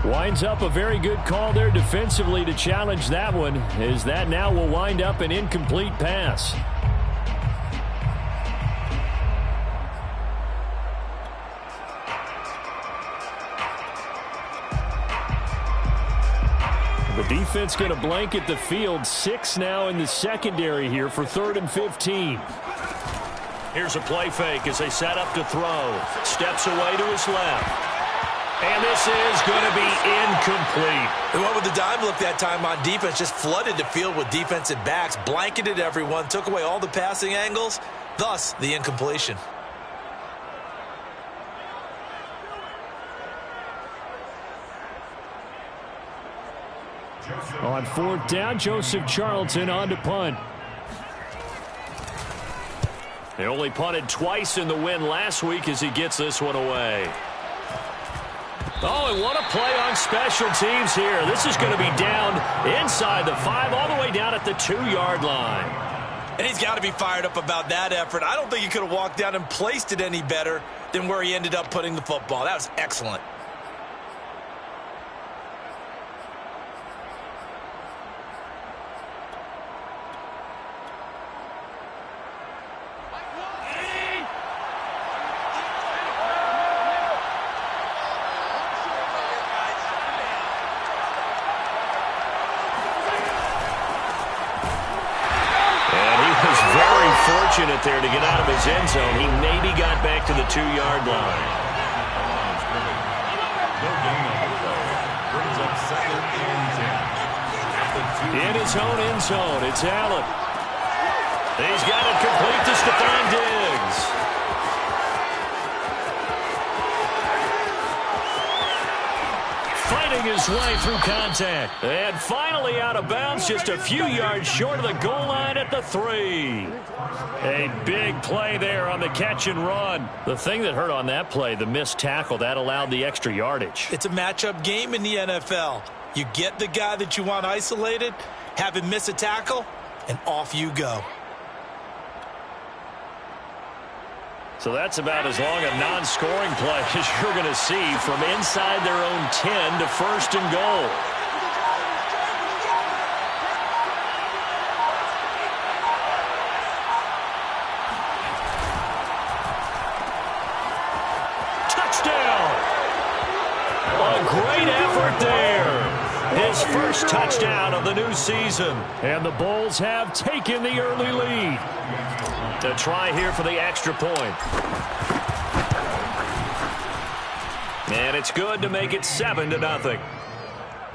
Winds up a very good call there defensively to challenge that one, as that now will wind up an incomplete pass. The defense going to blanket the field. 6 now in the secondary here for 3rd and 15. Here's a play fake as they set up to throw. Steps away to his left. And this is going to be incomplete. They went with the dime look that time on defense. Just flooded the field with defensive backs. Blanketed everyone. Took away all the passing angles. Thus, the incompletion. On 4th down, Joseph Charlton on to punt. They only punted twice in the win last week as he gets this one away. Oh, and what a play on special teams here. This is going to be down inside the 5, all the way down at the 2-yard line. And he's got to be fired up about that effort. I don't think he could have walked down and placed it any better than where he ended up putting the football. That was excellent. Fortunate there to get out of his end zone. He maybe got back to the 2-yard line. In his own end zone, it's Allen. He's got it complete to Stephon Diggs. Fighting his way through contact. And finally out of bounds, just a few yards short of the goal line at the 3. A big play there on the catch and run. The thing that hurt on that play, the missed tackle, that allowed the extra yardage. It's a matchup game in the NFL. You get the guy that you want isolated, have him miss a tackle, and off you go. So that's about as long a non-scoring play as you're going to see from inside their own 10 to 1st and goal. Touchdown! A great effort there. His first touchdown of the new season. And the Bulls have taken the early lead. To try here for the extra point. And it's good to make it 7-0.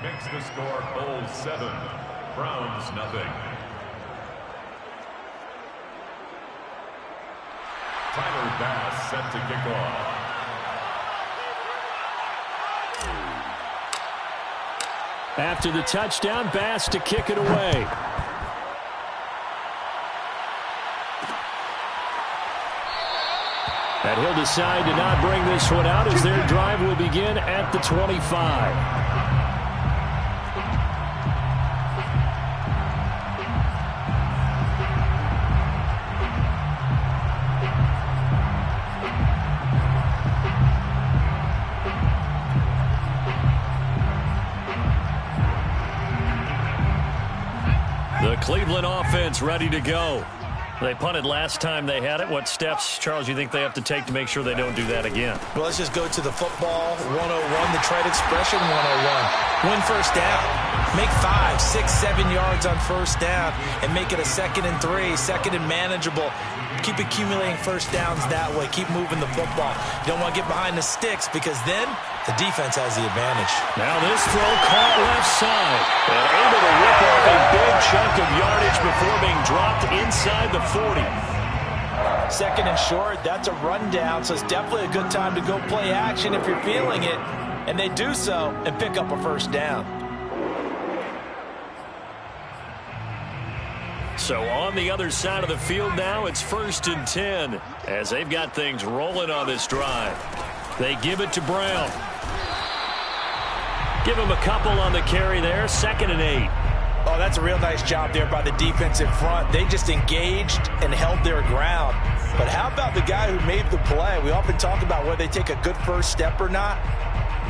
Makes the score Bulls 7, Browns 0. Tyler Bass set to kick off. After the touchdown, Bass to kick it away. And he'll decide to not bring this one out as their drive will begin at the 25. The Cleveland offense ready to go. They punted last time they had it. What steps, Charles, you think they have to take to make sure they don't do that again? Well, let's just go to the football 101, the trade expression 101. Win first down. Make 5, 6, 7 yards on first down and make it a 2nd and 3, 2nd and manageable. Keep accumulating first downs that way. Keep moving the football. You don't want to get behind the sticks because then the defense has the advantage. Now this throw caught left side. And able to rip off a big chunk of yardage before being dropped inside the 40. 2nd and short, that's a rundown, so it's definitely a good time to go play action if you're feeling it. And they do so and pick up a first down. So on the other side of the field now, it's 1st and 10 as they've got things rolling on this drive. They give it to Brown. Give him a couple on the carry there, 2nd and 8. Oh, that's a real nice job there by the defensive front. They just engaged and held their ground. But how about the guy who made the play? We often talk about whether they take a good first step or not.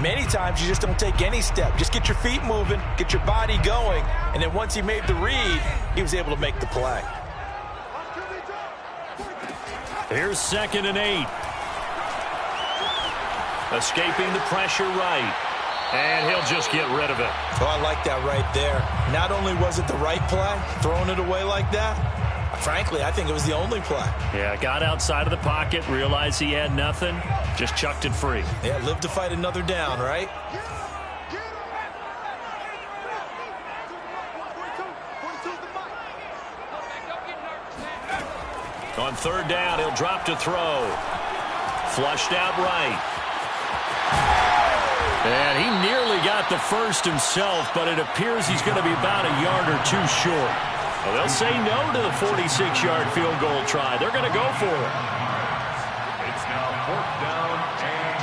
Many times you just don't take any step. Just get your feet moving, get your body going, and then once he made the read, he was able to make the play. Here's 2nd and 8. Escaping the pressure right. And he'll just get rid of it. Oh, I like that right there. Not only was it the right play, throwing it away like that, frankly, I think it was the only play. Yeah, got outside of the pocket, realized he had nothing, just chucked it free. Yeah, live to fight another down, right? On 3rd down, he'll drop to throw. Flushed out right. And he nearly got the first himself, but it appears he's going to be about a yard or two short. Well, they'll say no to the 46-yard field goal try. They're going to go for it. It's now 4th down and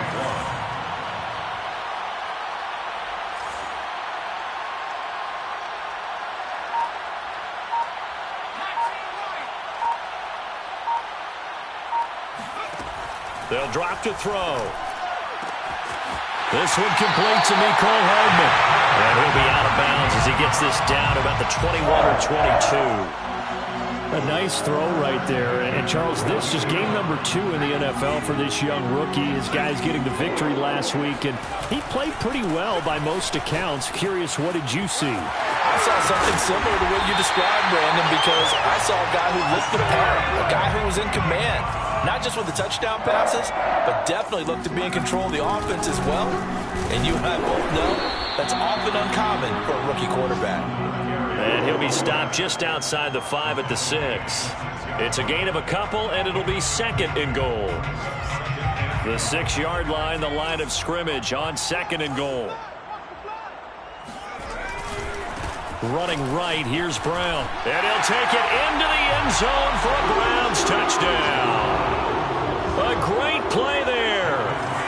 1. They'll drop to throw. This one complete to Mecole Hardman. And he'll be out of bounds as he gets this down to about the 21 or 22. A nice throw right there. And Charles, this is game number 2 in the NFL for this young rookie. His guys getting the victory last week, and he played pretty well by most accounts. Curious, what did you see? I saw something similar to what you described, Brandon, because I saw a guy who lit the power, a guy who was in command. Not just with the touchdown passes, but definitely looked to be in control of the offense as well. And you and I both know that's often uncommon for a rookie quarterback. And he'll be stopped just outside the 5 at the 6. It's a gain of a couple, and it'll be 2nd and goal. The 6-yard line, the line of scrimmage on 2nd and goal. Running right, here's Brown. And he'll take it into the end zone for a Browns touchdown. A great play there.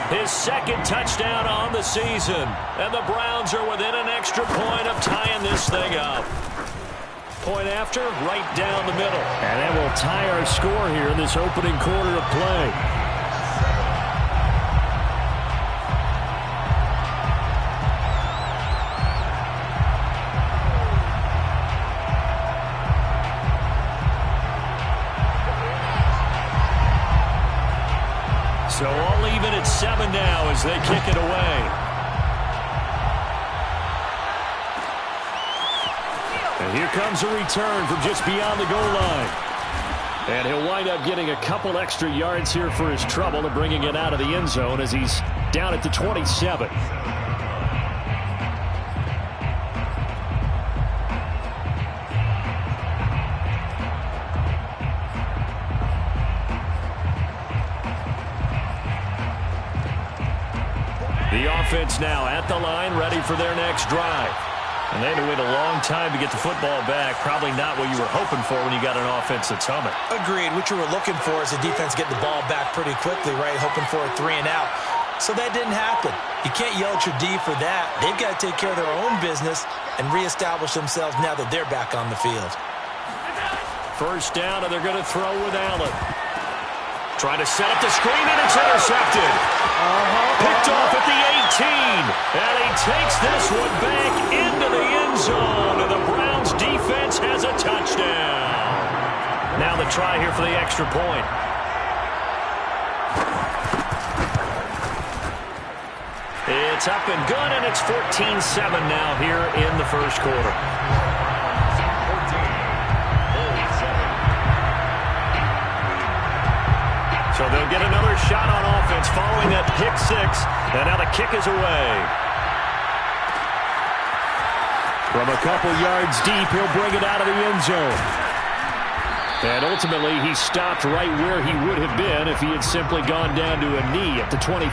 His 2nd touchdown on the season. And the Browns are within an extra point of tying this thing up. Point after, right down the middle. And that will tie our score here in this opening quarter of play. So all even at 7 now as they kick it away. And here comes a return from just beyond the goal line. And he'll wind up getting a couple extra yards here for his trouble and bringing it out of the end zone as he's down at the 27. The offense now at the line, ready for their next drive. And they had to wait a long time to get the football back. Probably not what you were hoping for when you got an offense that's humming. Agreed. What you were looking for is the defense getting the ball back pretty quickly, right? Hoping for a 3 and out. So that didn't happen. You can't yell at your D for that. They've got to take care of their own business and reestablish themselves now that they're back on the field. 1st down, and they're going to throw with Allen. Trying to set up the screen, and it's intercepted. Picked off at the 18. And he takes this one back into the end zone. And the Browns defense has a touchdown. Now the try here for the extra point. It's up and good, and it's 14-7 now here in the 1st quarter. So they'll get another shot on offense following that pick 6. And now the kick is away. From a couple yards deep, he'll bring it out of the end zone. And ultimately, he stopped right where he would have been if he had simply gone down to a knee at the 25.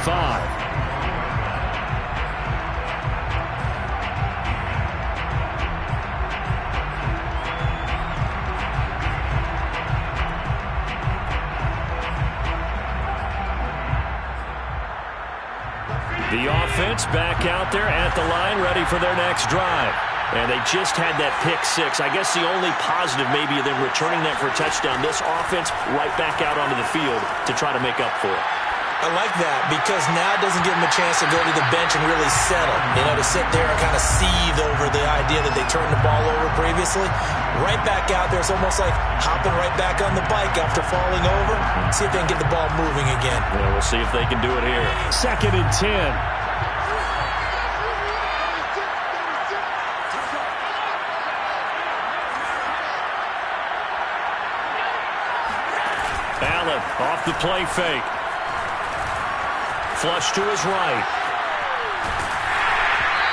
The offense back out there at the line, ready for their next drive. And they just had that pick 6. I guess the only positive maybe of them returning that for a touchdown. This offense right back out onto the field to try to make up for it. I like that because now it doesn't give him a chance to go to the bench and really settle. You know, to sit there and kind of seethe over the idea that they turned the ball over previously. Right back out there. It's almost like hopping right back on the bike after falling over. See if they can get the ball moving again. Yeah, we'll see if they can do it here. 2nd and 10. Allen off the play fake. Flush to his right.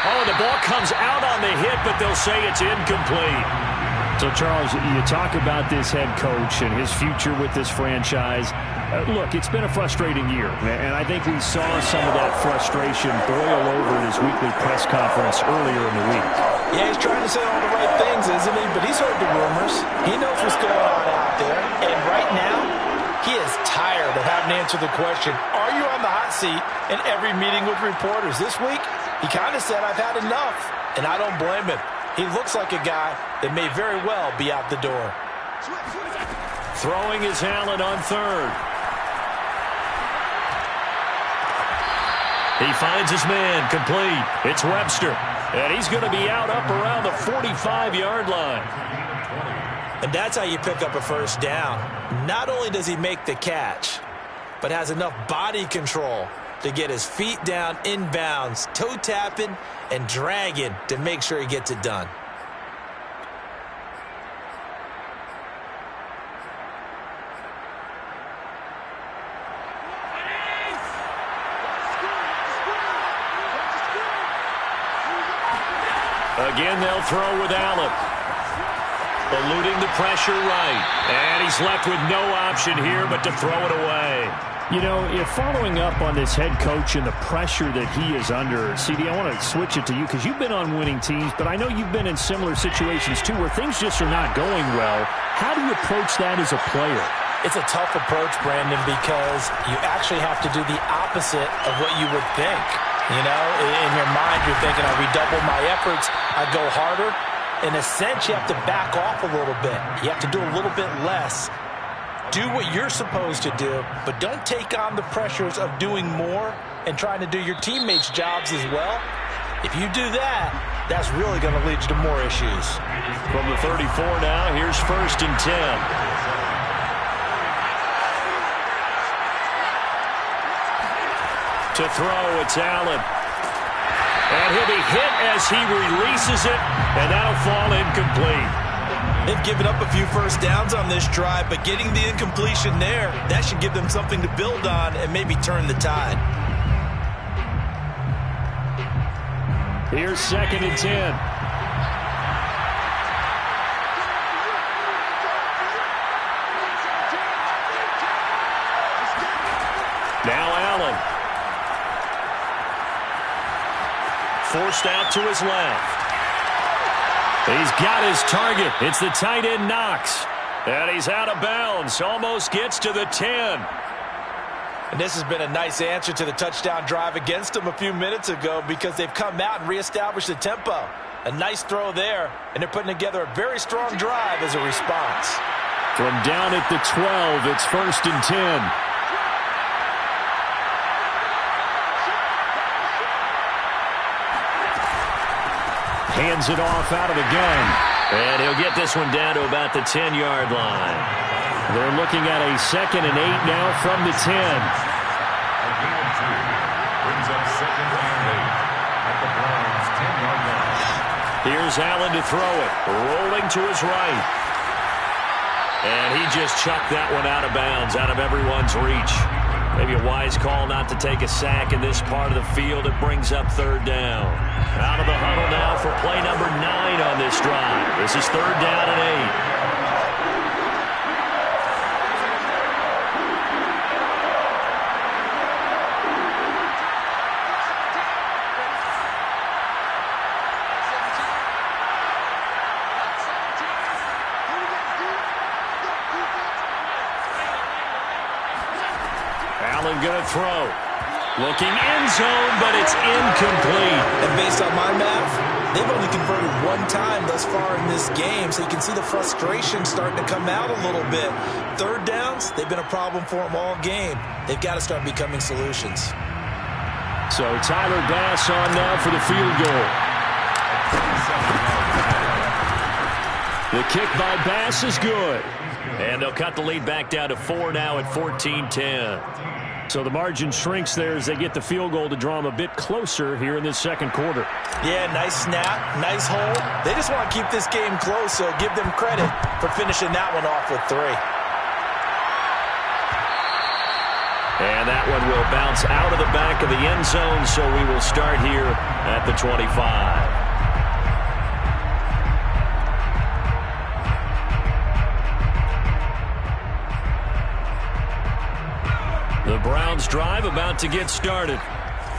Oh, the ball comes out on the hit, but they'll say it's incomplete. So, Charles, you talk about this head coach and his future with this franchise. Look, it's been a frustrating year, and I think we saw some of that frustration boil over in his weekly press conference earlier in the week. Yeah, he's trying to say all the right things, isn't he? But he's heard the rumors. He knows what's going on out there. And right now, he is tired of having to answer the question, are you on the hot seat in every meeting with reporters? This week, he kind of said, I've had enough, and I don't blame him. He looks like a guy that may very well be out the door. Throwing is Allen on 3rd. He finds his man, complete. It's Webster, and he's going to be out up around the 45-yard line. And that's how you pick up a first down. Not only does he make the catch, but has enough body control to get his feet down inbounds, toe tapping and dragging to make sure he gets it done. Again, they'll throw with Allen. Eluding the pressure right. And he's left with no option here but to throw it away. You know, if following up on this head coach and the pressure that he is under, CD, I want to switch it to you because you've been on winning teams, but I know you've been in similar situations too where things just are not going well. How do you approach that as a player? It's a tough approach, Brandon, because you actually have to do the opposite of what you would think. You know, in your mind, you're thinking, I redouble my efforts, I go harder. In a sense, you have to back off a little bit. You have to do a little bit less. Do what you're supposed to do, but don't take on the pressures of doing more and trying to do your teammates' jobs as well. If you do that, that's really going to lead you to more issues. From the 34 now, here's 1st and 10. To throw, it's Allen. And he'll be hit as he releases it, and that'll fall incomplete. They've given up a few first downs on this drive, but getting the incompletion there, that should give them something to build on and maybe turn the tide. Here's 2nd and 10. Now Allen. Forced out to his left. He's got his target. It's the tight end Knox. And he's out of bounds. Almost gets to the 10. And this has been a nice answer to the touchdown drive against them a few minutes ago because they've come out and reestablished the tempo. A nice throw there, and they're putting together a very strong drive as a response. From down at the 12, it's 1st and 10. Hands it off out of the gun. And he'll get this one down to about the 10-yard line. They're looking at a 2nd and 8 now from the 10. Brings up 2nd and 8 at the Browns' 10-yard line. Here's Allen to throw it. Rolling to his right. And he just chucked that one out of bounds, out of everyone's reach. Maybe a wise call not to take a sack in this part of the field. It brings up 3rd down. Out of the huddle now for play number 9 on this drive. This is 3rd down and 8. Allen going to throw. Looking end zone, but it's incomplete. And based on my math, they've only converted one time thus far in this game, so you can see the frustration starting to come out a little bit. 3rd down, Browns, they've been a problem for them all game. They've got to start becoming solutions. So Tyler Bass on now for the field goal. The kick by Bass is good. And they'll cut the lead back down to 4 now at 14-10. So the margin shrinks there as they get the field goal to draw them a bit closer here in this second quarter. Yeah, nice snap, nice hold. They just want to keep this game close, so give them credit for finishing that one off with 3. And that one will bounce out of the back of the end zone, so we will start here at the 25. The Browns drive about to get started.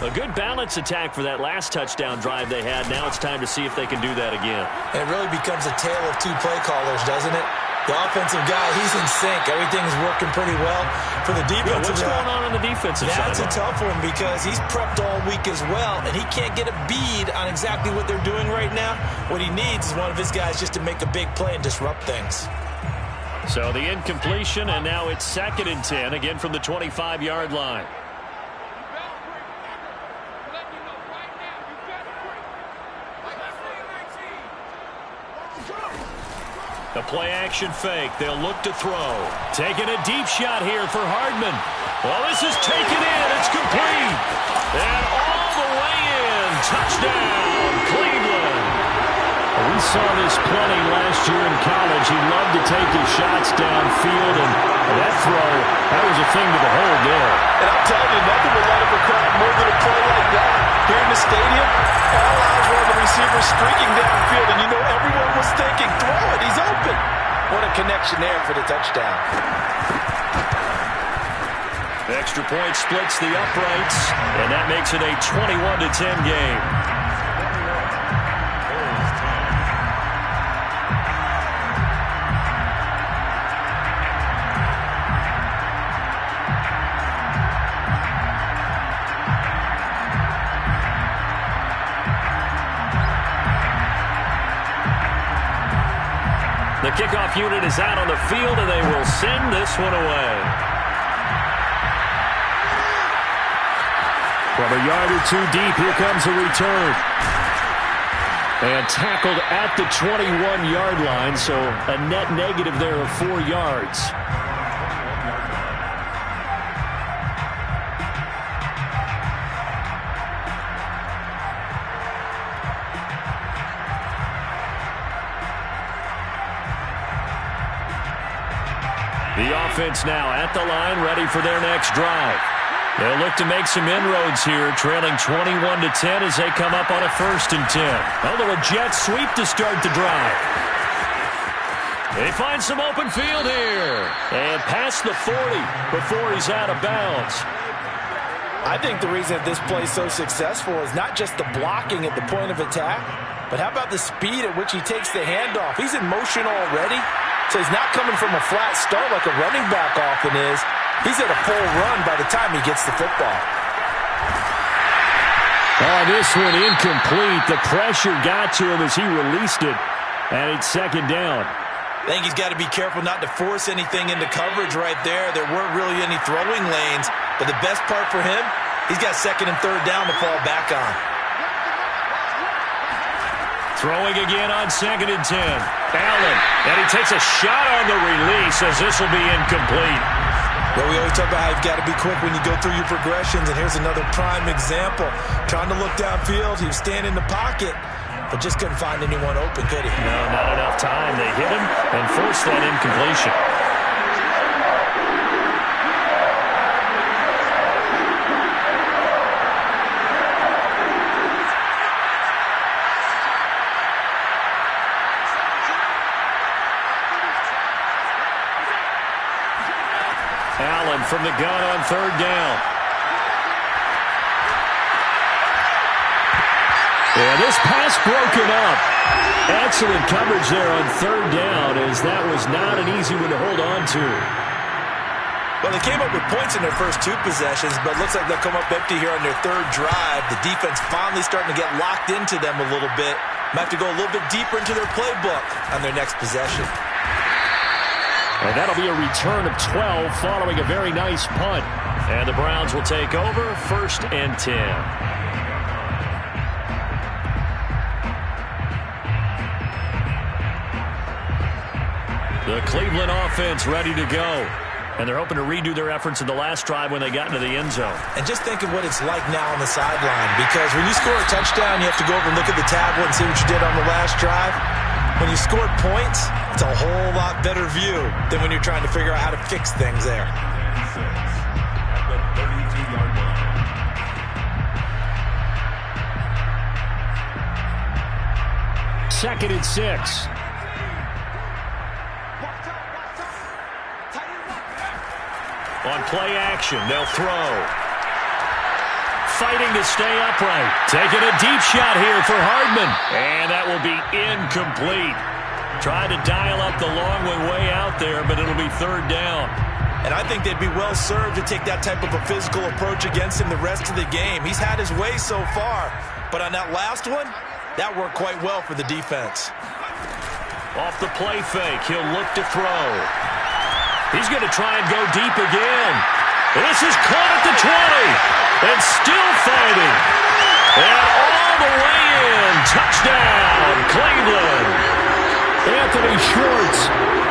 A good balance attack for that last touchdown drive they had. Now it's time to see if they can do that again. And it really becomes a tale of 2 play callers, doesn't it? The offensive guy, he's in sync. Everything's working pretty well for the defensive guy. What's going on the defensive side? That's a tough one because he's prepped all week as well, and he can't get a bead on exactly what they're doing right now. What he needs is one of his guys just to make a big play and disrupt things. So the incompletion, and now it's 2nd and 10, again from the 25-yard line. The play-action fake. They'll look to throw. Taking a deep shot here for Hardman. Well, this is taken in. It's complete. And all the way in. Touchdown, Cleveland. We saw this plenty last year in college. He loved to take his shots downfield, and that throw, that was a thing to behold there. And I'm telling you, nothing will let him crowd more than a play like that. Here in the stadium, all eyes were on the receiver streaking downfield, and you know everyone was thinking, throw it, he's open. What a connection there for the touchdown. Extra point splits the uprights, and that makes it a 21-10 game. The kickoff unit is out on the field, and they will send this one away. From a yard or 2 deep, here comes a return. And tackled at the 21-yard line, so a net negative there of 4 yards. The offense now at the line, ready for their next drive. They'll look to make some inroads here, trailing 21-10 as they come up on a 1st and 10. Oh, they're a jet sweep to start the drive. They find some open field here. And past the 40 before he's out of bounds. I think the reason that this play is so successful is not just the blocking at the point of attack, but how about the speed at which he takes the handoff? He's in motion already. So he's not coming from a flat start like a running back often is. He's at a full run by the time he gets the football. Oh, this one incomplete. The pressure got to him as he released it. And it's 2nd down. I think he's got to be careful not to force anything into coverage right there. There weren't really any throwing lanes. But the best part for him, he's got 2nd and 3rd down to fall back on. Throwing again on 2nd and 10. Allen, and he takes a shot on the release as this will be incomplete. Well, we always talk about how you've got to be quick when you go through your progressions, and here's another prime example. Trying to look downfield, he was standing in the pocket, but just couldn't find anyone open, could he? No, not enough time. They hit him and forced that incompletion. Allen from the gun on 3rd down. And this pass broken up. Excellent coverage there on 3rd down, as that was not an easy one to hold on to. Well, they came up with points in their first 2 possessions, but it looks like they'll come up empty here on their 3rd drive. The defense finally starting to get locked into them a little bit. Might have to go a little bit deeper into their playbook on their next possession. And that'll be a return of 12 following a very nice punt. And the Browns will take over 1st and 10. The Cleveland offense ready to go. And they're hoping to redo their efforts in the last drive when they got into the end zone. And just think of what it's like now on the sideline. Because when you score a touchdown, you have to go over and look at the tablet and see what you did on the last drive. When you scored points, it's a whole lot better view than when you're trying to figure out how to fix things there. At the 32-yard line. 2nd and 6. On play action, they'll throw. Fighting to stay upright. Taking a deep shot here for Hardman. And that will be incomplete. Tried to dial up the long one way out there, but it'll be 3rd down. And I think they'd be well served to take that type of a physical approach against him the rest of the game. He's had his way so far. But on that last one, that worked quite well for the defense. Off the play fake, he'll look to throw. He's going to try and go deep again. This is caught at the 20. And still fighting. And all the way in. Touchdown, Cleveland. Anthony Schwartz,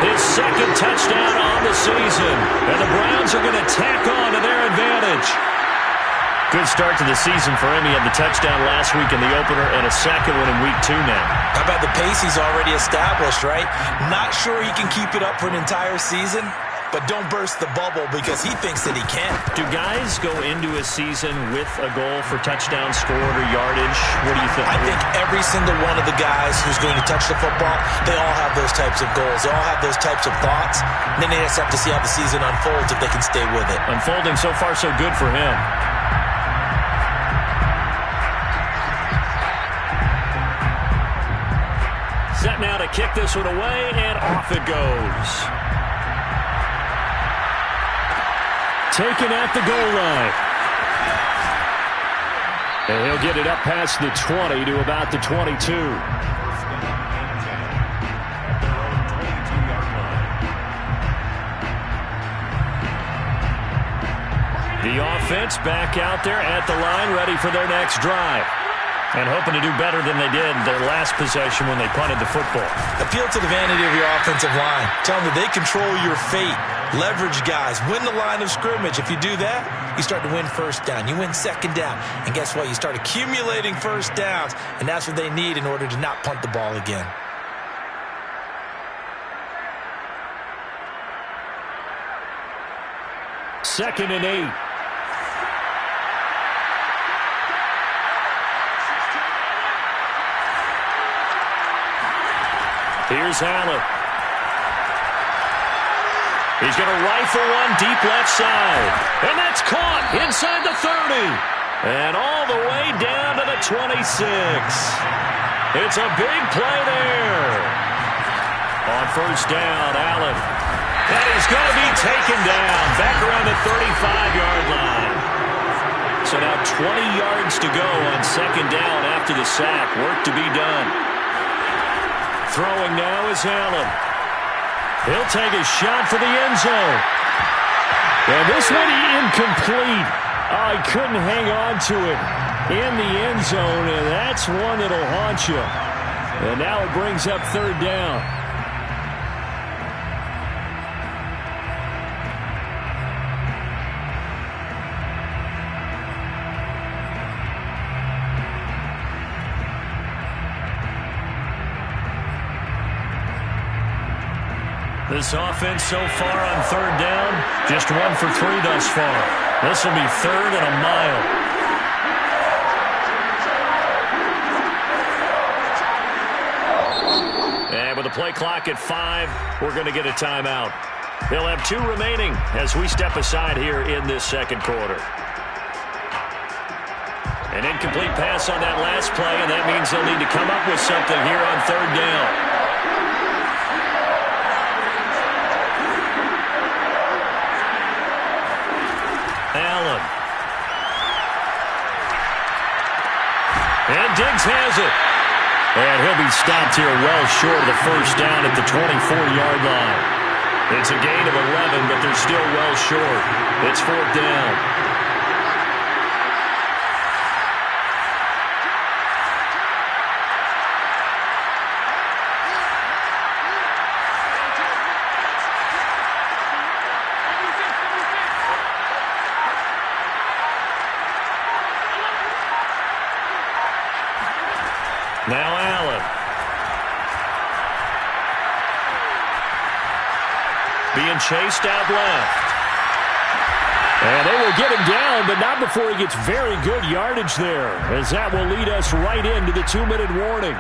his 2nd touchdown on the season. And the Browns are going to tack on to their advantage. Good start to the season for him. He had the touchdown last week in the opener and a 2nd one in week 2 now. How about the pace he's already established, right? Not sure he can keep it up for an entire season, but don't burst the bubble because he thinks that he can. Do guys go into a season with a goal for touchdown scored or yardage? What do you think? I think every single one of the guys who's going to touch the football, they all have those types of goals. They all have those types of thoughts. And then they just have to see how the season unfolds if they can stay with it. Unfolding so far so good for him. Set now to kick this one away, and off it goes. Taken at the goal line. And he'll get it up past the 20 to about the 22. The offense back out there at the line, ready for their next drive. And hoping to do better than they did their last possession when they punted the football. Appeal to the vanity of your offensive line. Tell them that they control your fate. Leverage guys. Win the line of scrimmage. If you do that, you start to win 1st down. You win 2nd down. And guess what? You start accumulating 1st downs. And that's what they need in order to not punt the ball again. Second and 8. Here's Allen. He's going to rifle one deep left side. And that's caught inside the 30. And all the way down to the 26. It's a big play there. On 1st down, Allen. And he's going to be taken down. Back around the 35-yard line. So now 20 yards to go on 2nd down after the sack. Work to be done. Throwing now is Allen. He'll take a shot for the end zone. And this one incomplete. Oh, he couldn't hang on to it in the end zone, and that's one that'll haunt you. And now it brings up 3rd down. This offense so far on 3rd down, just 1 for 3 thus far. This will be 3rd and a mile. And with the play clock at 5, we're going to get a timeout. They'll have 2 remaining as we step aside here in this 2nd quarter. An incomplete pass on that last play, and that means they'll need to come up with something here on 3rd down. Allen. And Diggs has it. And he'll be stopped here well short of the 1st down at the 24-yard line. It's a gain of 11, but they're still well short. It's 4th down. Now Allen. Being chased out left. And they will get him down, but not before he gets very good yardage there, as that will lead us right into the 2-minute warning.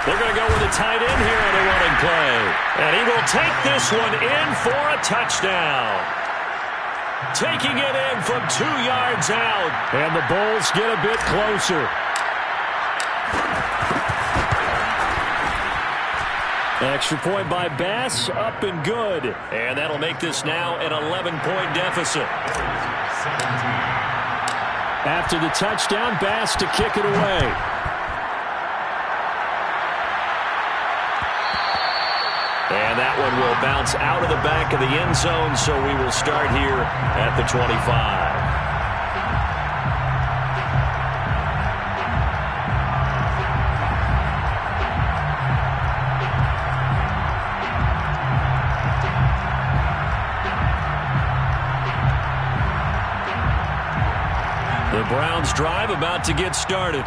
They're going to go with a tight end here on a running play. And he will take this one in for a touchdown. Taking it in from 2 yards out. And the Bulls get a bit closer. Extra point by Bass, up and good. And that'll make this now an 11-point deficit. After the touchdown, Bass to kick it away. And that one will bounce out of the back of the end zone, so we will start here at the 25. The Browns drive about to get started.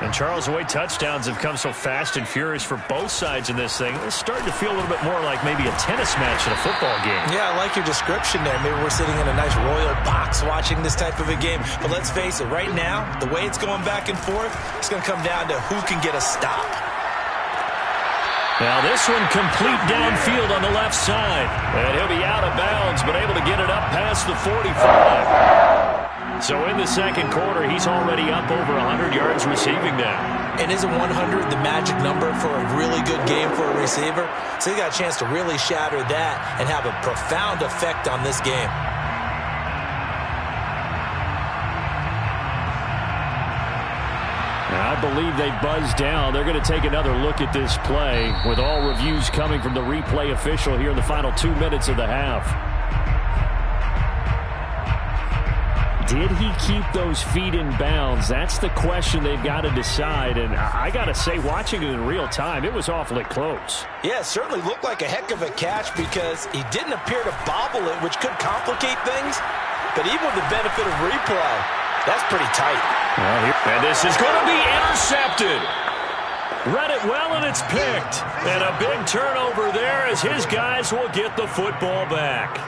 And, Charles, the way touchdowns have come so fast and furious for both sides in this thing, it's starting to feel a little bit more like maybe a tennis match in a football game. Yeah, I like your description there. Maybe we're sitting in a nice royal box watching this type of a game. But let's face it, right now, the way it's going back and forth, it's going to come down to who can get a stop. Now this one complete downfield on the left side. And he'll be out of bounds, but able to get it up past the 45. So in the second quarter, he's already up over 100 yards receiving now. And isn't 100 the magic number for a really good game for a receiver? So he got a chance to really shatter that and have a profound effect on this game. I believe they buzzed down. They're going to take another look at this play with all reviews coming from the replay official here in the final 2 minutes of the half. Did he keep those feet in bounds? That's the question they've got to decide. And I got to say, watching it in real time, it was awfully close. Yeah, it certainly looked like a heck of a catch because he didn't appear to bobble it, which could complicate things. But even with the benefit of replay, that's pretty tight. And this is going to be intercepted. Read it well, and it's picked. And a big turnover there as his guys will get the football back.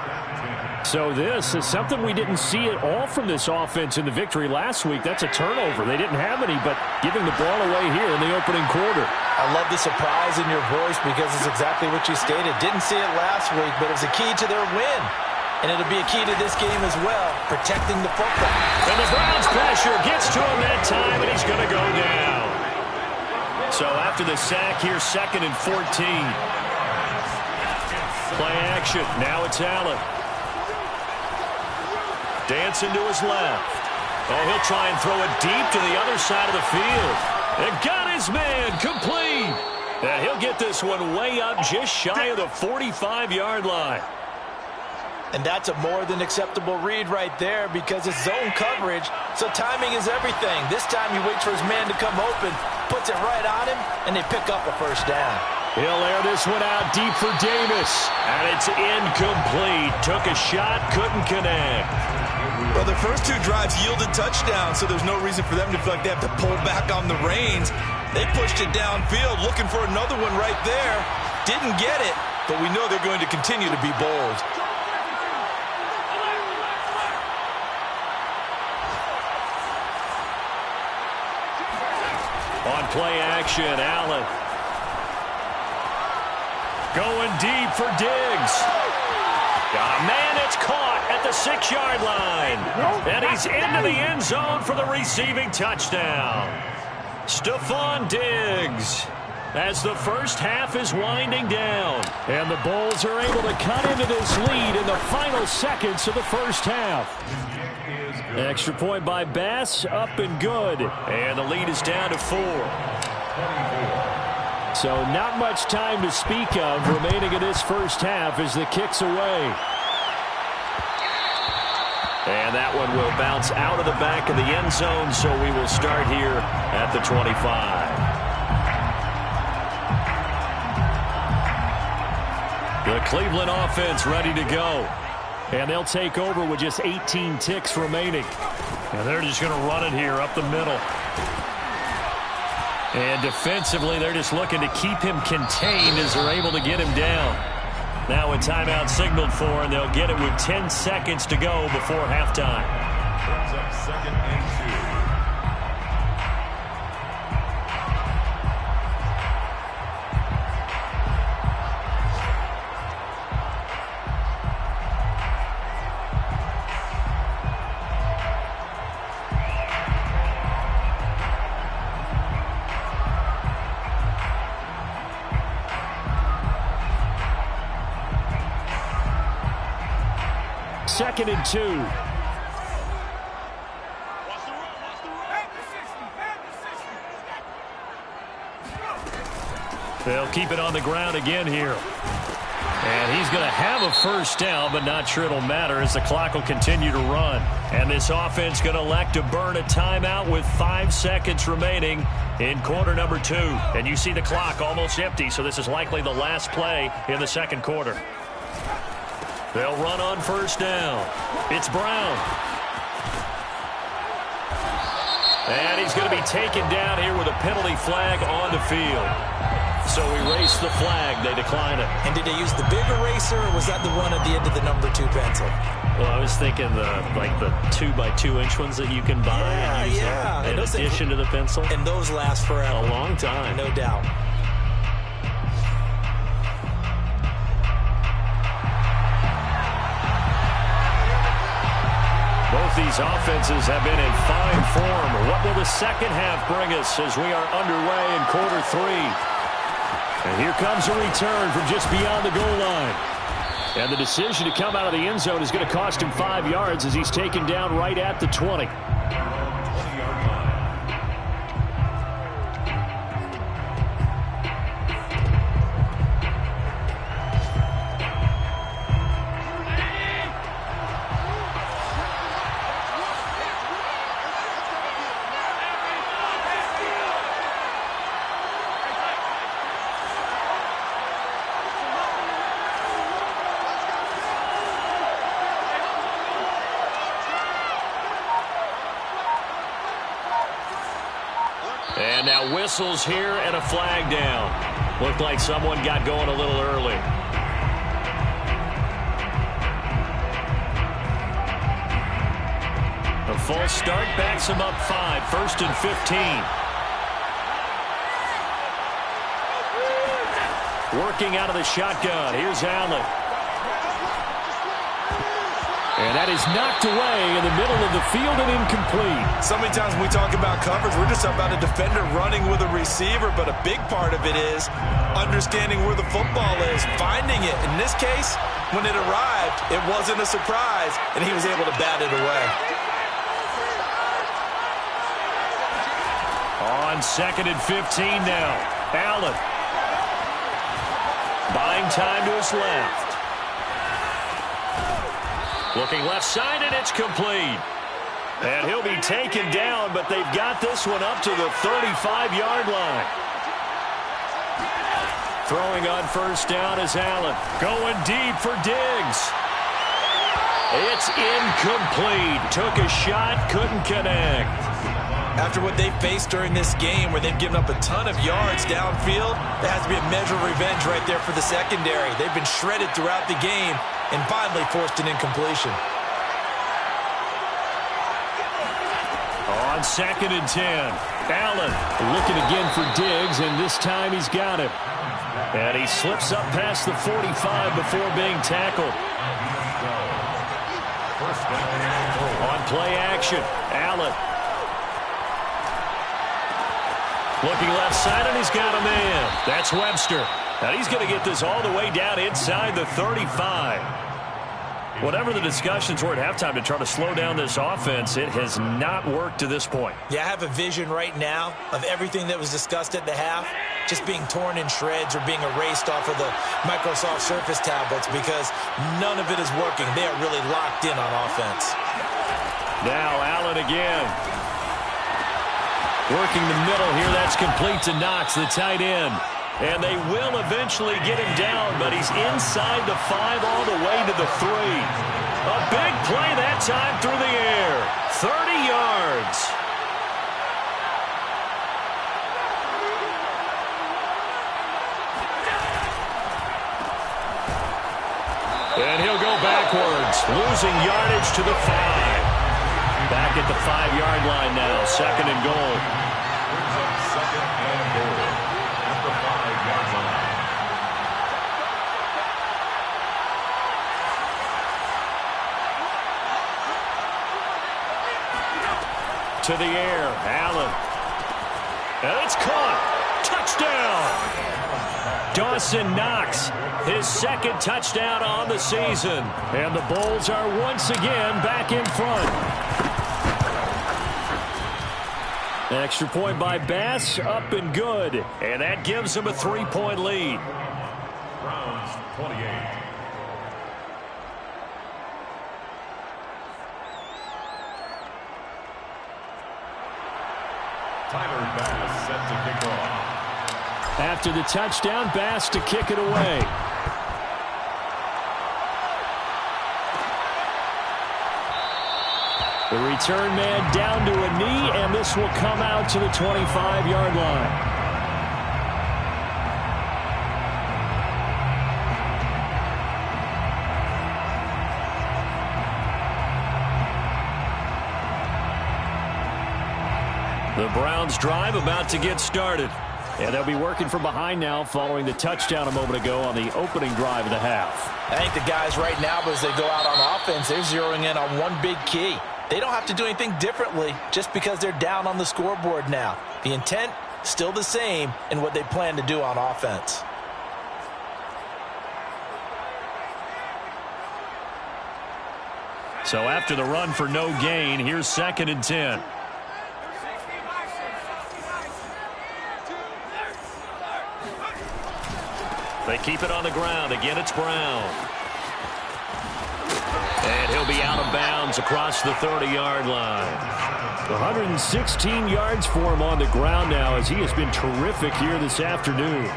So this is something we didn't see at all from this offense in the victory last week. That's a turnover. They didn't have any, but giving the ball away here in the opening quarter. I love the surprise in your voice because it's exactly what you stated. Didn't see it last week, but it was a key to their win. And it'll be a key to this game as well, protecting the football. And the Browns pressure gets to him that time, and he's going to go down. So after the sack here, 2nd and 14. Play action. Now it's Allen. Dancing to his left. Oh, he'll try and throw it deep to the other side of the field. And got his man complete. And he'll get this one way up just shy of the 45-yard line. And that's a more than acceptable read right there because it's zone coverage, so timing is everything. This time he waits for his man to come open, puts it right on him, and they pick up a first down. He'll air this one out deep for Davis. And it's incomplete. Took a shot, couldn't connect. Well, their first 2 drives yielded touchdowns, so there's no reason for them to feel like they have to pull back on the reins. They pushed it downfield, looking for another one right there. Didn't get it, but we know they're going to continue to be bold. On play action, Allen. Going deep for Diggs. Man, it's caught at the 6-yard line. And he's into the end zone for the receiving touchdown. Stephon Diggs. As the first half is winding down. And the Bulls are able to cut into this lead in the final seconds of the first half. Extra point by Bass, up and good. And the lead is down to 4. So not much time to speak of remaining in this first half as the kick's away. And that one will bounce out of the back of the end zone, so we will start here at the 25. The Cleveland offense ready to go. And they'll take over with just 18 ticks remaining. And they're just going to run it here up the middle. And defensively, they're just looking to keep him contained as they're able to get him down. Now a timeout signaled for, and they'll get it with 10 seconds to go before halftime. Brings up 2nd and 2. Second and 2. They'll keep it on the ground again here. And he's going to have a first down, but not sure it'll matter as the clock will continue to run. And this offense going to elect to burn a timeout with 5 seconds remaining in quarter number 2. And you see the clock almost empty, so this is likely the last play in the second quarter. They'll run on first down. It's Brown. And he's going to be taken down here with a penalty flag on the field. So erase the flag. They decline it. And did they use the big eraser, or was that the one at the end of the number 2 pencil? Well, I was thinking the 2x2 inch ones that you can buy in addition to the pencil. And those last forever. A long time. No doubt. Both these offenses have been in fine form. What will the second half bring us as we are underway in quarter 3? And here comes a return from just beyond the goal line. And the decision to come out of the end zone is going to cost him 5 yards as he's taken down right at the 20. And now whistles here and a flag down. Looked like someone got going a little early. A false start backs him up 5. 1st and 15. Working out of the shotgun. Here's Allen. And that is knocked away in the middle of the field and incomplete. So many times when we talk about coverage, we're just talking about a defender running with a receiver, but a big part of it is understanding where the football is, finding it. In this case, when it arrived, it wasn't a surprise, and he was able to bat it away. On 2nd and 15 now. Allen. Buying time to his left. Looking left side, and it's complete. And he'll be taken down, but they've got this one up to the 35-yard line. Throwing on first down is Allen. Going deep for Diggs. It's incomplete. Took a shot, couldn't connect. After what they faced during this game where they've given up a ton of yards downfield, there has to be a measure of revenge right there for the secondary. They've been shredded throughout the game and finally forced an incompletion. On 2nd and 10, Allen looking again for Diggs, and this time he's got him. And he slips up past the 45 before being tackled. On play action, Allen. Looking left side, and he's got a man. That's Webster. Now he's going to get this all the way down inside the 35. Whatever the discussions were at halftime to try to slow down this offense, it has not worked to this point. Yeah, I have a vision right now of everything that was discussed at the half just being torn in shreds or being erased off of the Microsoft Surface tablets because none of it is working. They are really locked in on offense. Now Allen again. Working the middle here. That's complete to Knox, the tight end. And they will eventually get him down, but he's inside the 5 all the way to the 3. A big play that time through the air. 30 yards. And he'll go backwards, losing yardage to the 5. Back at the 5-yard line now, 2nd and goal. Brings up 2nd and goal at the 5-yard line. To the air, Allen. And it's caught. Touchdown. Dawson Knox, his 2nd touchdown on the season. And the Bulls are once again back in front. Extra point by Bass, up and good. And that gives them a 3-point lead. Browns 28. Tyler Bass set to kick off. After the touchdown, Bass to kick it away. The return man down to a knee, and this will come out to the 25-yard line. The Browns drive about to get started. And they'll be working from behind now following the touchdown a moment ago on the opening drive of the half. I think the guys right now, as they go out on offense, they're zeroing in on one big key. They don't have to do anything differently just because they're down on the scoreboard now. The intent, still the same in what they plan to do on offense. So after the run for no gain, here's 2nd and 10. They keep it on the ground. Again, it's Brown. And he'll be out of bounds across the 30-yard line. 116 yards for him on the ground now as he has been terrific here this afternoon.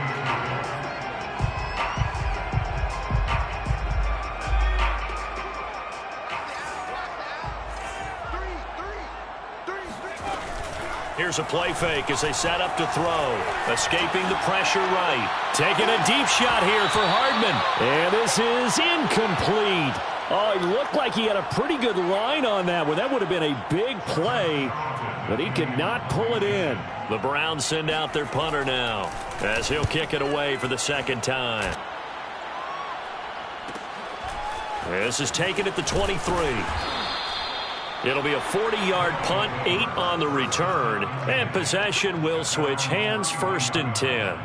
Here's a play fake as they set up to throw. Escaping the pressure right. Taking a deep shot here for Hardman. And this is incomplete. Oh, it looked like he had a pretty good line on that one. That would have been a big play, but he could not pull it in. The Browns send out their punter now as he'll kick it away for the 2nd time. This is taken at the 23. It'll be a 40-yard punt, 8 on the return, and possession will switch hands, 1st and 10.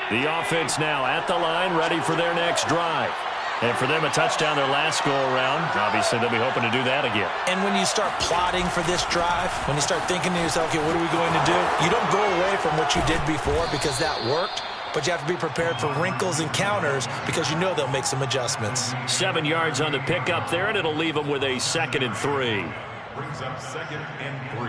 The offense now at the line, ready for their next drive. And for them, a touchdown their last go-around. Obviously, they'll be hoping to do that again. And when you start plotting for this drive, when you start thinking to yourself, okay, what are we going to do? You don't go away from what you did before because that worked. But you have to be prepared for wrinkles and counters because you know they'll make some adjustments. 7 yards on the pickup there, and it'll leave them with a 2nd and 3. Brings up 2nd and 3.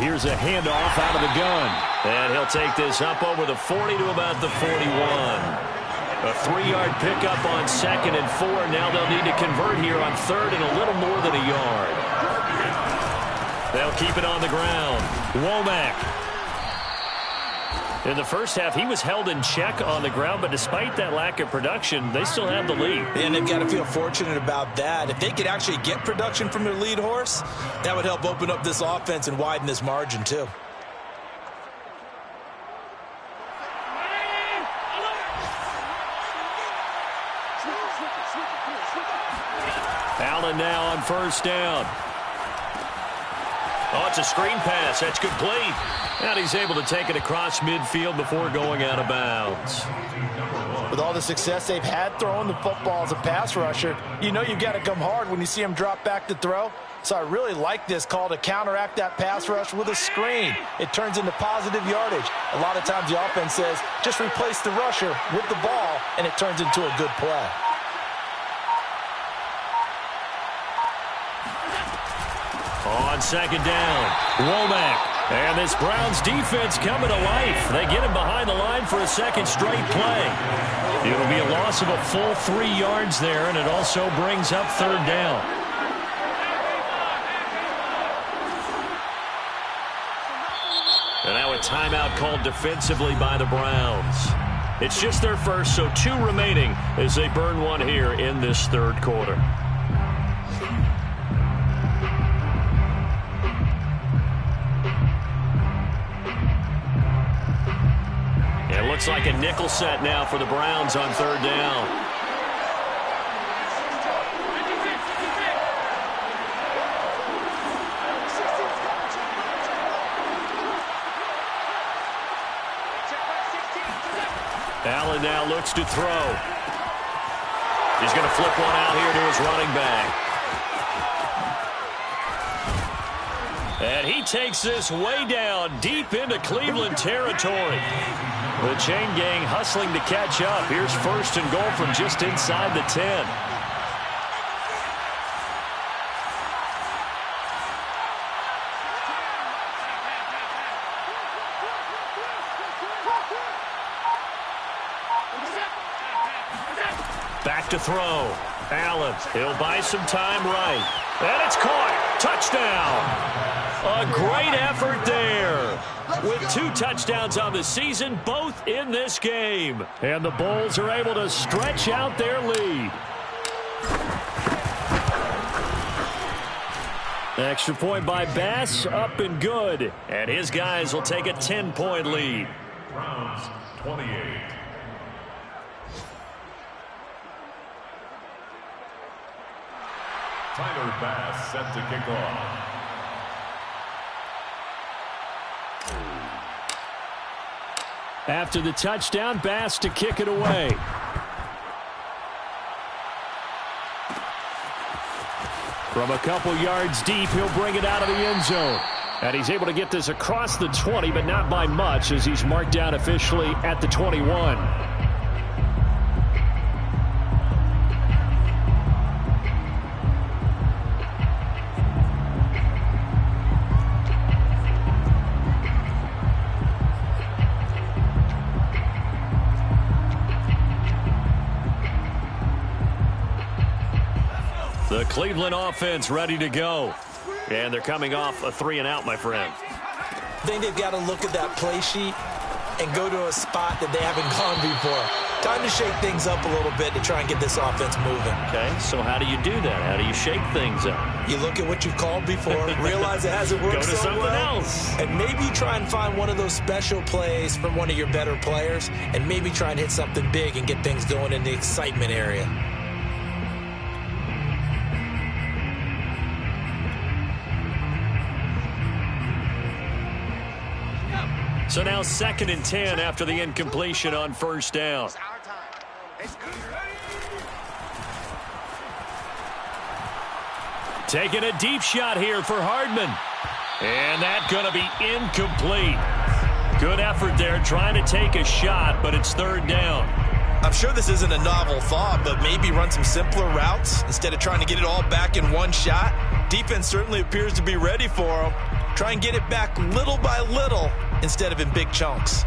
Here's a handoff out of the gun. And he'll take this up over the 40 to about the 41. A 3-yard pickup on 2nd and 4. Now they'll need to convert here on 3rd and a little more than a yard. They'll keep it on the ground. Womack. In the first half, he was held in check on the ground, but despite that lack of production, they still have the lead. And they've got to feel fortunate about that. If they could actually get production from their lead horse, that would help open up this offense and widen this margin, too. Allen now on first down. Oh, it's a screen pass. That's complete. And he's able to take it across midfield before going out of bounds. With all the success they've had throwing the football as a pass rusher, you know you've got to come hard when you see him drop back to throw. So I really like this call to counteract that pass rush with a screen. It turns into positive yardage. A lot of times the offense says, just replace the rusher with the ball, and it turns into a good play. On second down, Womack. And this Browns defense coming to life. They get him behind the line for a second straight play. It'll be a loss of a full 3 yards there, and it also brings up third down. And now a timeout called defensively by the Browns. It's just their first, so 2 remaining as they burn one here in this third quarter. It looks like a nickel set now for the Browns on third down. Allen now looks to throw. He's going to flip one out here to his running back. And he takes this way down, deep into Cleveland territory. The chain gang hustling to catch up. Here's first and goal from just inside the 10. Back to throw. Allen, he'll buy some time right. And it's caught. Touchdown. A great effort there. With 2 touchdowns on the season, both in this game. And the Bulls are able to stretch out their lead. Extra point by Bass, up and good. And his guys will take a 10-point lead. Browns 28. Tyler Bass set to kick off. After the touchdown, Bass to kick it away. From a couple yards deep, he'll bring it out of the end zone. And he's able to get this across the 20, but not by much, as he's marked down officially at the 21. The Cleveland offense ready to go. And they're coming off a 3-and-out, my friend. I think they've got to look at that play sheet and go to a spot that they haven't gone before. Time to shake things up a little bit to try and get this offense moving. Okay, so how do you do that? How do you shake things up? You look at what you've called before, realize it hasn't worked Go to so something well, else. and maybe try and find one of those special plays from one of your better players, and maybe try and hit something big and get things going in the excitement area. So now 2nd and 10 after the incompletion on first down. Taking a deep shot here for Hardman. And that's going to be incomplete. Good effort there trying to take a shot, but it's third down. I'm sure this isn't a novel thought, but maybe run some simpler routes instead of trying to get it all back in one shot. Defense certainly appears to be ready for him. Try and get it back little by little instead of in big chunks.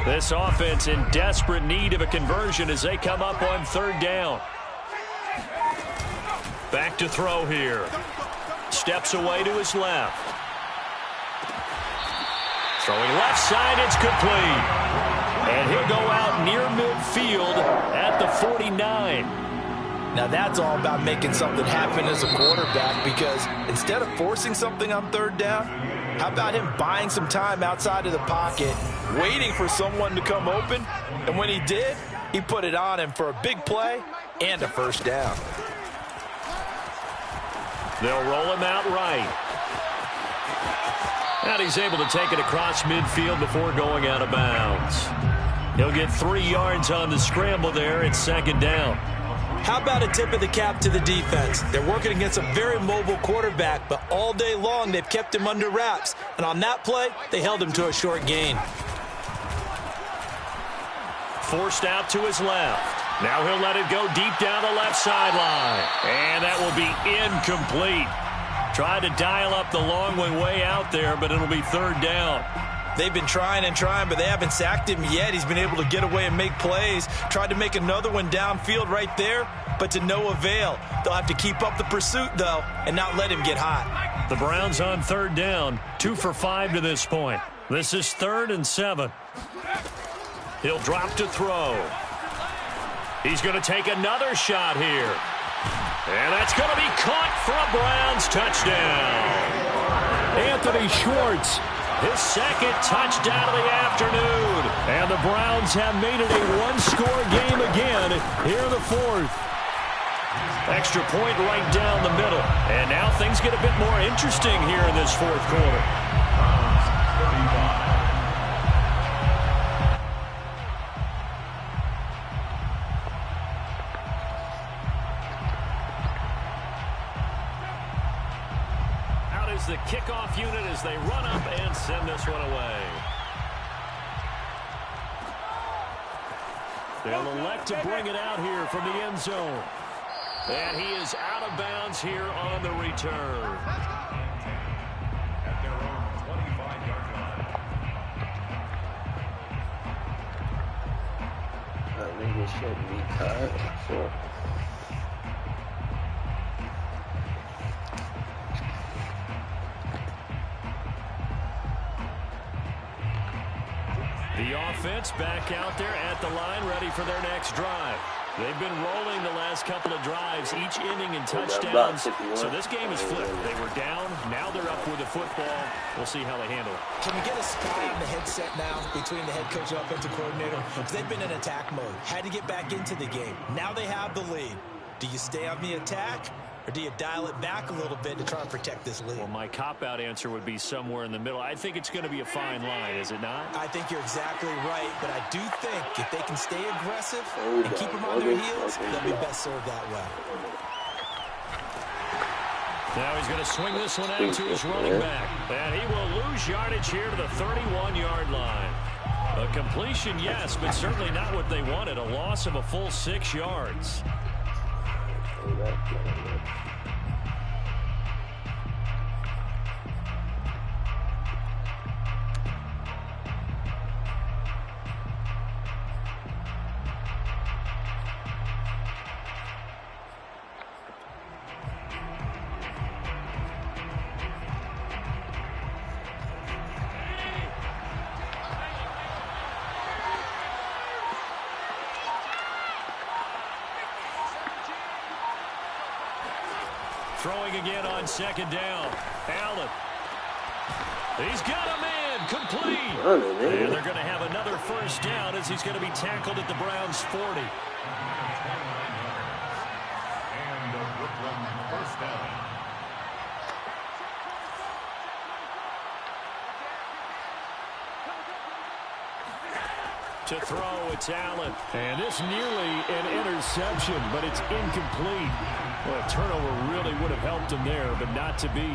This This offense in desperate need of a conversion as they come up on third down. Back to throw here. Steps away to his left. Throwing left side, it's complete. And he'll go out near midfield at the 49. Now that's all about making something happen as a quarterback, because instead of forcing something on third down, how about him buying some time outside of the pocket, waiting for someone to come open, and when he did, he put it on him for a big play and a first down. They'll roll him out right. And he's able to take it across midfield before going out of bounds. He'll get 3 yards on the scramble there. It's second down. How about a tip of the cap to the defense? They're working against a very mobile quarterback, but all day long they've kept him under wraps. And on that play, they held him to a short gain. Forced out to his left. Now he'll let it go deep down the left sideline. And that will be incomplete. Tried to dial up the long one way out there, but it'll be third down. They've been trying and trying, but they haven't sacked him yet. He's been able to get away and make plays. Tried to make another one downfield right there, but to no avail. They'll have to keep up the pursuit, though, and not let him get hot. The Browns on third down, 2 for 5 to this point. This is 3rd and 7. He'll drop to throw. He's going to take another shot here. And that's going to be caught for a Browns touchdown. Anthony Schwartz, his second touchdown of the afternoon. And the Browns have made it a one-score game again here in the 4th. Extra point right down the middle. And now things get a bit more interesting here in this 4th quarter. The kickoff unit as they run up and send this one away. They'll elect to bring it out here from the end zone. And he is out of bounds here on the return. At their own 25-yard line. That nigga should be cut. Sure. The offense back out there at the line, ready for their next drive. They've been rolling the last couple of drives, each inning in touchdowns. So this game is flipped. They were down, now they're up with the football. We'll see how they handle it. Can we get a spy on the headset now between the head coach and offensive coordinator? Because they've been in attack mode. Had to get back into the game. Now they have the lead. Do you stay on the attack, or do you dial it back a little bit to try and protect this lead? Well, my cop-out answer would be somewhere in the middle. I think it's going to be a fine line, is it not? I think you're exactly right, but I do think if they can stay aggressive and keep them on their heels, they'll be best served that way. Now he's going to swing this one out to his running back. And he will lose yardage here to the 31-yard line. A completion, yes, but certainly not what they wanted. A loss of a full 6 yards. Throwing again on second down. Allen. He's got a man complete. And they're going to have another first down as he's going to be tackled at the Browns' 40. And the Brooklyn first down. To throw, it's Allen. And this nearly an interception, but it's incomplete. Well, a turnover really would have helped him there, but not to be.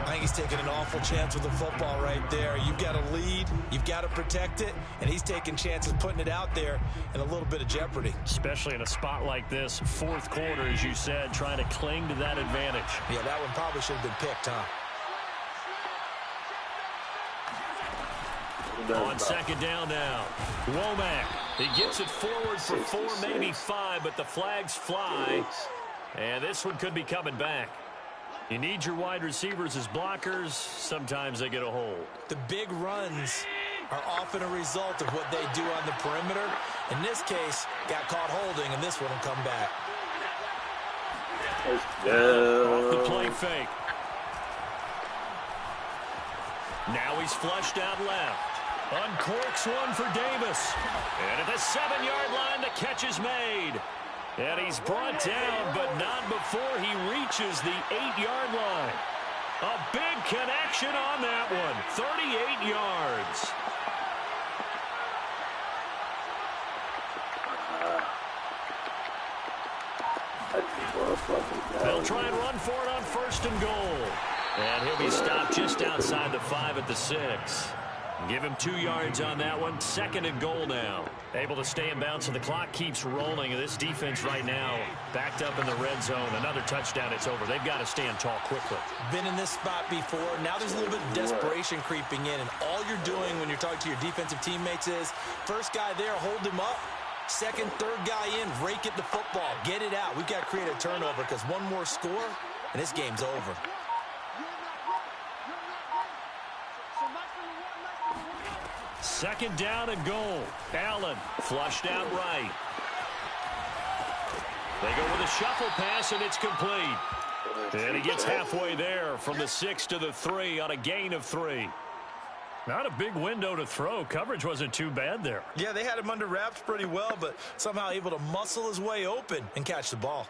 I think he's taking an awful chance with the football right there. You've got a lead, you've got to protect it, and he's taking chances putting it out there in a little bit of jeopardy. Especially in a spot like this, 4th quarter, as you said, trying to cling to that advantage. Yeah, that one probably should have been picked, huh? On second down now, Womack. He gets it forward for 4, maybe 5, but the flags fly. And this one could be coming back. You need your wide receivers as blockers. Sometimes they get a hold. The big runs are often a result of what they do on the perimeter. In this case, got caught holding, and this one will come back. Off the play fake. Now he's flushed out left. Uncorks one for Davis. And at the 7-yard line, the catch is made. And he's brought down, but not before he reaches the 8-yard line. A big connection on that one. 38 yards. They'll try and run for it on 1st and goal. And he'll be stopped just outside the 5 at the 6. Give him 2 yards on that one. 2nd and goal now. Able to stay in bounds, and the clock keeps rolling. This defense right now backed up in the red zone. Another touchdown, it's over. They've got to stand tall quickly. Been in this spot before. Now there's a little bit of desperation creeping in, and all you're doing when you're talking to your defensive teammates is first guy there, hold him up. 2nd, 3rd guy in, rake at the football. Get it out. We've got to create a turnover because one more score, and this game's over. Second down and goal. Allen flushed out right. They go with a shuffle pass, and it's complete. And he gets halfway there from the 6 to the 3 on a gain of 3. Not a big window to throw. Coverage wasn't too bad there. Yeah, they had him under wraps pretty well, but somehow able to muscle his way open and catch the ball.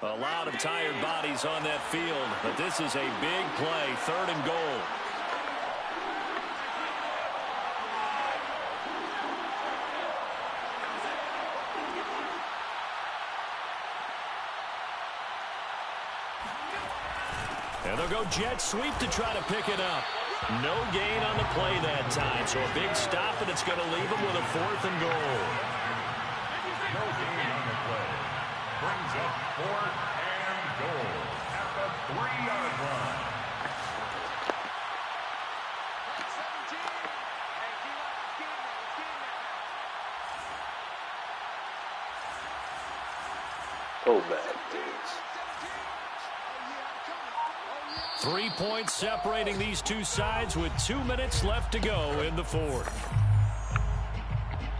A lot of tired bodies on that field, but this is a big play. 3rd and goal. And they'll go jet sweep to try to pick it up. No gain on the play that time, so a big stop, and it's going to leave them with a 4th and goal. No gain on the play. Brings up 4th and goal at the 3-yard line. Go back, dudes. 3 points separating these two sides with 2 minutes left to go in the 4th.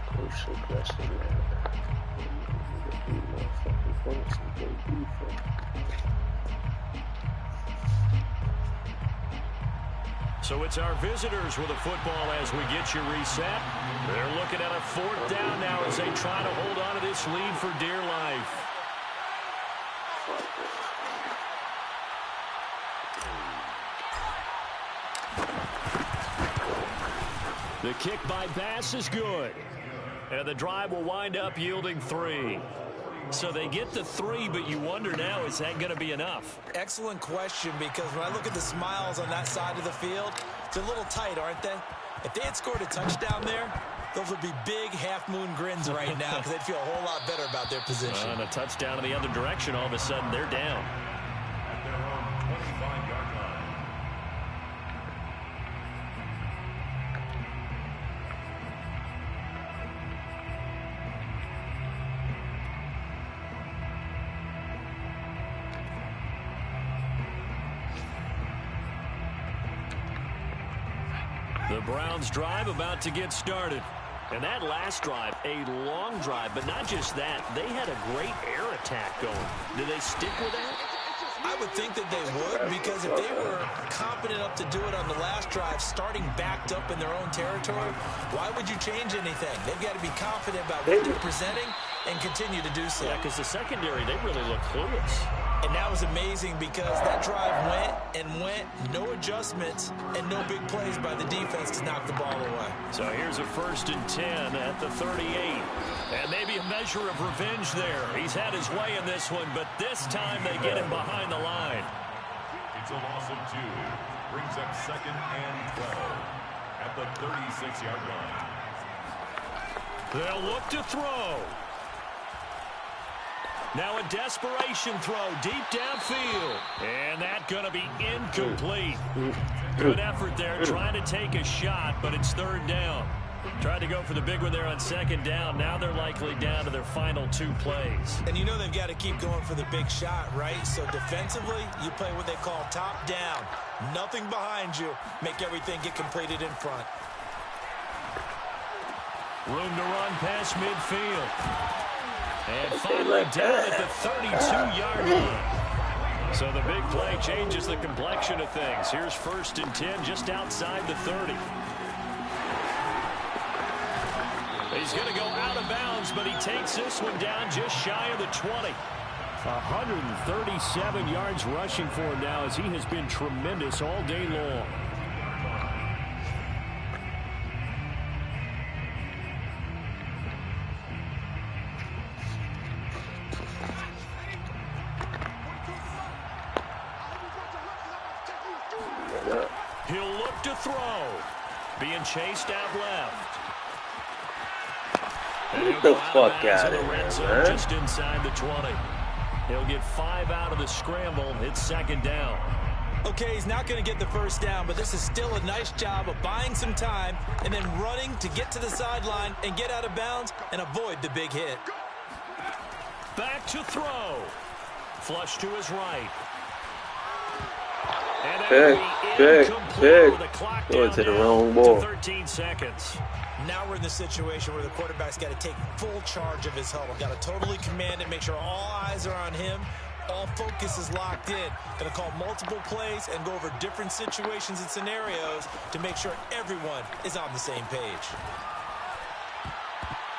Push aggressive, man. So it's our visitors with a football as we get you reset. They're looking at a 4th down now as they try to hold on to this lead for dear life. The kick by Bass is good. And the drive will wind up yielding 3. So they get the 3, but you wonder now, is that going to be enough? Excellent question, because when I look at the smiles on that side of the field, it's a little tight, aren't they? If they had scored a touchdown there, those would be big half-moon grins right now because they'd feel a whole lot better about their position. And a touchdown in the other direction, all of a sudden they're down. At their own 25-yard line. The Browns drive about to get started. And that last drive, a long drive, but not just that. They had a great air attack going. Do they stick with that? I would think that they would, because if they were competent enough to do it on the last drive, starting backed up in their own territory, why would you change anything? They've got to be confident about what they're presenting and continue to do so. Yeah, because the secondary, they really look clueless. And that was amazing because that drive went, no adjustments, and no big plays by the defense to knock the ball away. So here's a 1st and 10 at the 38. And maybe a measure of revenge there. He's had his way in this one, but this time they get him behind the line. It's a loss of 2. Brings up 2nd and 12 at the 36-yard line. They'll look to throw. Now a desperation throw deep downfield. And that's going to be incomplete. Good effort there trying to take a shot, but it's third down. Tried to go for the big one there on second down. Now they're likely down to their final 2 plays. And you know they've got to keep going for the big shot, right? So defensively, you play what they call top down. Nothing behind you. Make everything get completed in front. Room to run past midfield. And finally down at the 32-yard line. So the big play changes the complexion of things. Here's 1st and 10 just outside the 30. He's going to go out of bounds, but he takes this one down just shy of the 20. 137 yards rushing for him now as he has been tremendous all day long. He'll look to throw. Being chased out left. Get the fuck out of here, man. Just inside the 20. He'll get 5 out of the scramble. It's second down. Okay, he's not going to get the first down, but this is still a nice job of buying some time and then running to get to the sideline and get out of bounds and avoid the big hit. Back to throw. Flush to his right. And Pick. Going to the wrong ball. 13 seconds. Now we're in the situation where the quarterback's got to take full charge of his huddle. Got to totally command it, make sure all eyes are on him. All focus is locked in. Going to call multiple plays and go over different situations and scenarios to make sure everyone is on the same page.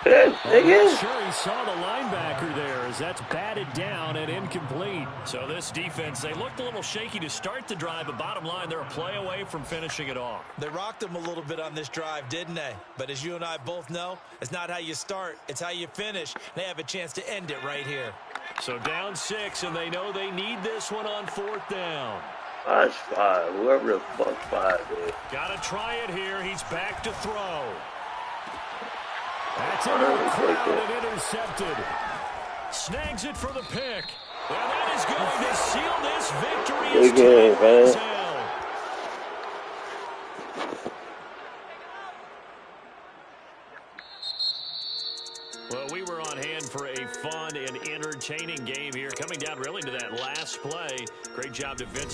I'm not sure he saw the linebacker there as that's batted down and incomplete. So this defense, they looked a little shaky to start the drive, but bottom line, they're a play away from finishing it off. They rocked them a little bit on this drive, didn't they? But as you and I both know, it's not how you start, it's how you finish. They have a chance to end it right here. So down 6, and they know they need this one on 4th down. That's 5. Whoever the fuck 5 is. Got to try it here. He's back to throw. That's into the crowd and intercepted. Snags it for the pick. And that is going to seal this victory. Good game, man. Well, we were on hand for a fun and entertaining game here. Coming down really to that last play. Great job defensively.